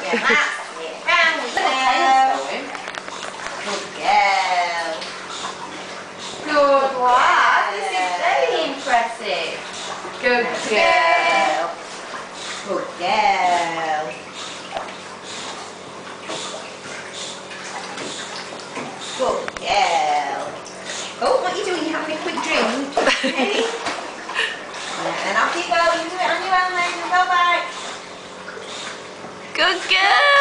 Yeah, that's it. Round we go. Good girl. Good lad. This is very impressive. Good girl. Good girl. Good girl. Oh, what are you doing? You're having a quick drink? Ready? Yeah, and off you go. You do it on your own then. Go back. Good girl.